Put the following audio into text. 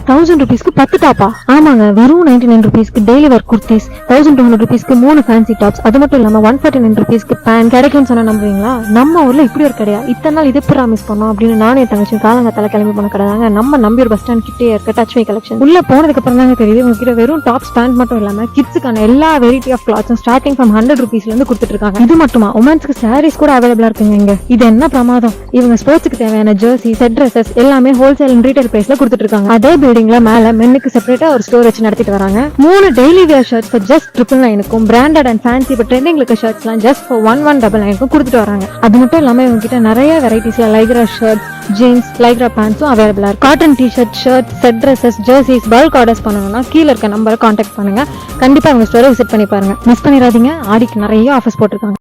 ₹1000 10 டாப்பா? ஆமாங்க, வெறும் ₹99 டெய்லி வேர் குர்த்திஸ், ₹1200 3 ஃபேன்சி டாப்ஸ், அது மட்டும் இல்லாம ₹149 பேண்ட் கிடைக்கும்னு சொன்னா நம்புவீங்களா? நம்ம ஊர்ல இப்படி ஒரு கடையா? இத்தனை நாள் இது எப்பரா மிஸ் பண்ணோம் அப்படின்னு நானே தங்கச்சி காலங்கத்தால கிளம்பி போன கடை தாங்க நம்ம நம்பியூர் பஸ் ஸ்டாண்ட் கிட்டே இருக்க டச் மீ கலெக்ஷன். உள்ள போனதுக்கு அப்புறம் தாங்க தெரியுது உங்ககிட்ட வெறும் டாப்ஸ் பேண்ட் மட்டும் இல்லாம கிட்ஸுக்கான எல்லா வெரைட்டி ஆஃப் கிளாத்ஸும் ஸ்டார்டிங் ஃப்ரம் ₹100 இருந்து கொடுத்துட்டு இருக்காங்க. இது மட்டுமா, உமன்ஸ்க்கு சாரீஸ் கூட அவைலபிளா இருக்குங்க இங்க. இது என்ன பிரமாதம்! இவங்க ஸ்போர்ட்ஸ்க்கு தேவையான ஜெர்சி, செட் ட்ரெஸ்ஸஸ் எல்லாமே ஹோல்சேல் அண்ட் ரீட்டைல் பிரைஸ்ல கொடுத்துட்டு இருக்காங்க. அதே பில்டிங்ல மேல மென்னுக்கு செப்பரேட்டா ஒரு ஸ்டோர் வச்சு நடத்திட்டு வராங்க. 3 daily wear shirts for just $999க்கும் branded and fancy but trending இருக்க ஷர்ட்ஸ்லாம் ஜஸ்ட் ஃபார் $1199க்கும் கொடுத்துட்டு வராங்க. அது மட்டும் இல்லாம இவங்க கிட்ட நிறைய வெரைட்டிஸ்ல லைக்ரா ஷர்ட்ஸ், ஜீன்ஸ், லைக்ரா பேண்ட்ஸும் அவைலபிளா இருக்கு. Cotton T-shirt, shirt, set dresses, jerseys bulk orders பண்ணணும்னா கீழ இருக்க நம்பரை கான்டாக்ட் பண்ணுங்க. கண்டிப்பா இவங்க ஸ்டோரை விசிட் பண்ணி பாருங்க. மிஸ் பண்ணிடாதீங்க. ஆடிக்கு நிறைய ஆஃபர்ஸ் போட்டிருக்காங்க.